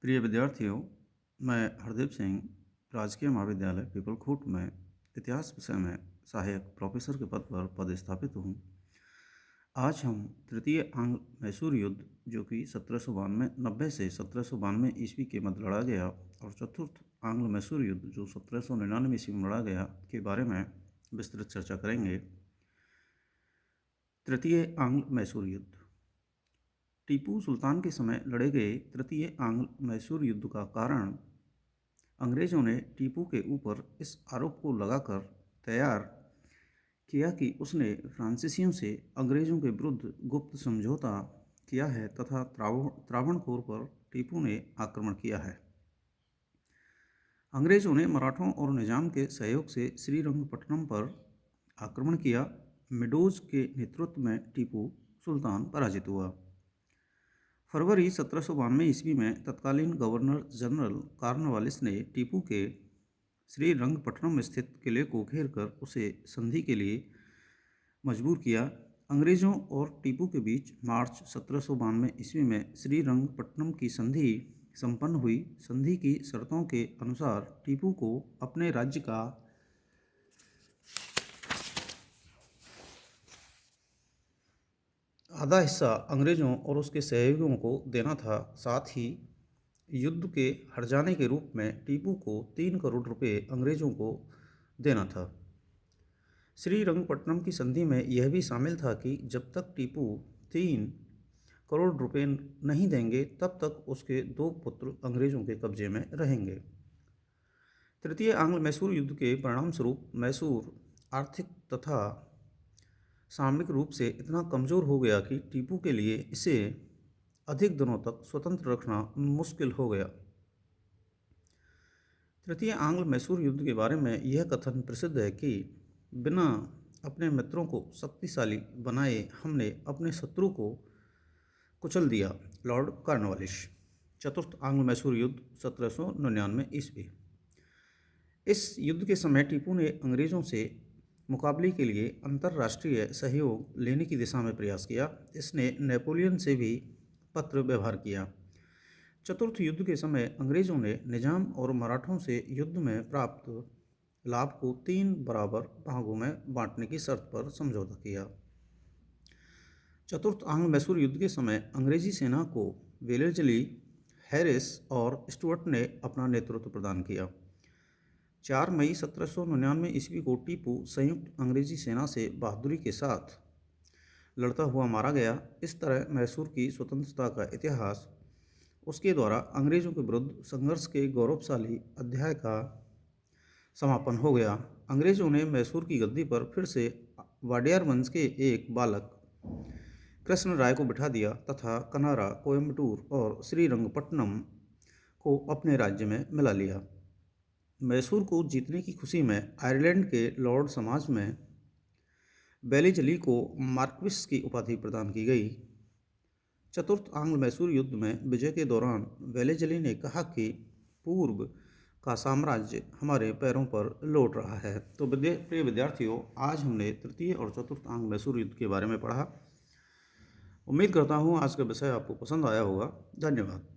प्रिय विद्यार्थियों, मैं हरदीप सिंह राजकीय महाविद्यालय पीपलखूट में इतिहास विषय में सहायक प्रोफेसर के पद पर पदस्थापित हूँ। आज हम तृतीय आंग्ल मैसूर युद्ध जो कि 1792 से 1792 ईस्वी के मध्य लड़ा गया और चतुर्थ आंग्ल मैसूर युद्ध जो 1799 ईस्वी में लड़ा गया के बारे में विस्तृत चर्चा करेंगे। तृतीय आंग्ल मैसूर युद्ध टीपू सुल्तान के समय लड़े गए तृतीय आंग्ल मैसूर युद्ध का कारण अंग्रेज़ों ने टीपू के ऊपर इस आरोप को लगाकर तैयार किया कि उसने फ्रांसीसियों से अंग्रेज़ों के विरुद्ध गुप्त समझौता किया है तथा त्रावणकोर पर टीपू ने आक्रमण किया है। अंग्रेज़ों ने मराठों और निजाम के सहयोग से श्रीरंगपट्टनम पर आक्रमण किया। मेडोज के नेतृत्व में टीपू सुल्तान पराजित हुआ। फरवरी 1792 ईस्वी में तत्कालीन गवर्नर जनरल कॉर्नवालिस ने टीपू के श्रीरंगपट्टनम स्थित किले को घेरकर उसे संधि के लिए मजबूर किया। अंग्रेज़ों और टीपू के बीच मार्च 1792 ईस्वी में श्रीरंगपट्टनम की संधि संपन्न हुई। संधि की शर्तों के अनुसार टीपू को अपने राज्य का आधा हिस्सा अंग्रेज़ों और उसके सहयोगियों को देना था। साथ ही युद्ध के हर जाने के रूप में टीपू को 3 करोड़ रुपए अंग्रेज़ों को देना था। श्रीरंगपट्टनम की संधि में यह भी शामिल था कि जब तक टीपू 3 करोड़ रुपए नहीं देंगे तब तक उसके 2 पुत्र अंग्रेज़ों के कब्जे में रहेंगे। तृतीय आंग्ल मैसूर युद्ध के परिणामस्वरूप मैसूर आर्थिक तथा सामरिक रूप से इतना कमज़ोर हो गया कि टीपू के लिए इसे अधिक दिनों तक स्वतंत्र रखना मुश्किल हो गया। तृतीय आंग्ल मैसूर युद्ध के बारे में यह कथन प्रसिद्ध है कि बिना अपने मित्रों को शक्तिशाली बनाए हमने अपने शत्रु को कुचल दिया। Lord Cornwallis. चतुर्थ आंग्ल मैसूर युद्ध 1799 ईस्वी। इस युद्ध के समय टीपू ने अंग्रेज़ों से मुकाबले के लिए अंतर्राष्ट्रीय सहयोग लेने की दिशा में प्रयास किया। इसने नेपोलियन से भी पत्र व्यवहार किया। चतुर्थ युद्ध के समय अंग्रेज़ों ने निजाम और मराठों से युद्ध में प्राप्त लाभ को 3 बराबर भागों में बांटने की शर्त पर समझौता किया। चतुर्थ आंग्ल मैसूर युद्ध के समय अंग्रेजी सेना को वेलेस्ली, हैरिस और स्टुअर्ट ने अपना नेतृत्व प्रदान किया। 4 मई 1799 ईस्वी को टीपू संयुक्त अंग्रेजी सेना से बहादुरी के साथ लड़ता हुआ मारा गया। इस तरह मैसूर की स्वतंत्रता का इतिहास उसके द्वारा अंग्रेज़ों के विरुद्ध संघर्ष के गौरवशाली अध्याय का समापन हो गया। अंग्रेज़ों ने मैसूर की गद्दी पर फिर से वाडियार वंश के एक बालक कृष्ण राय को बिठा दिया तथा कनारा, कोयम्बटूर और श्रीरंगपट्टनम को अपने राज्य में मिला लिया। मैसूर को जीतने की खुशी में आयरलैंड के लॉर्ड समाज में वेलेस्ली को मार्क्विस की उपाधि प्रदान की गई। चतुर्थ आंग्ल मैसूर युद्ध में विजय के दौरान वेलेस्ली ने कहा कि पूर्व का साम्राज्य हमारे पैरों पर लौट रहा है। तो प्रिय विद्यार्थियों, आज हमने तृतीय और चतुर्थ आंग्ल मैसूर युद्ध के बारे में पढ़ा। उम्मीद करता हूँ आज का विषय आपको पसंद आया होगा। धन्यवाद।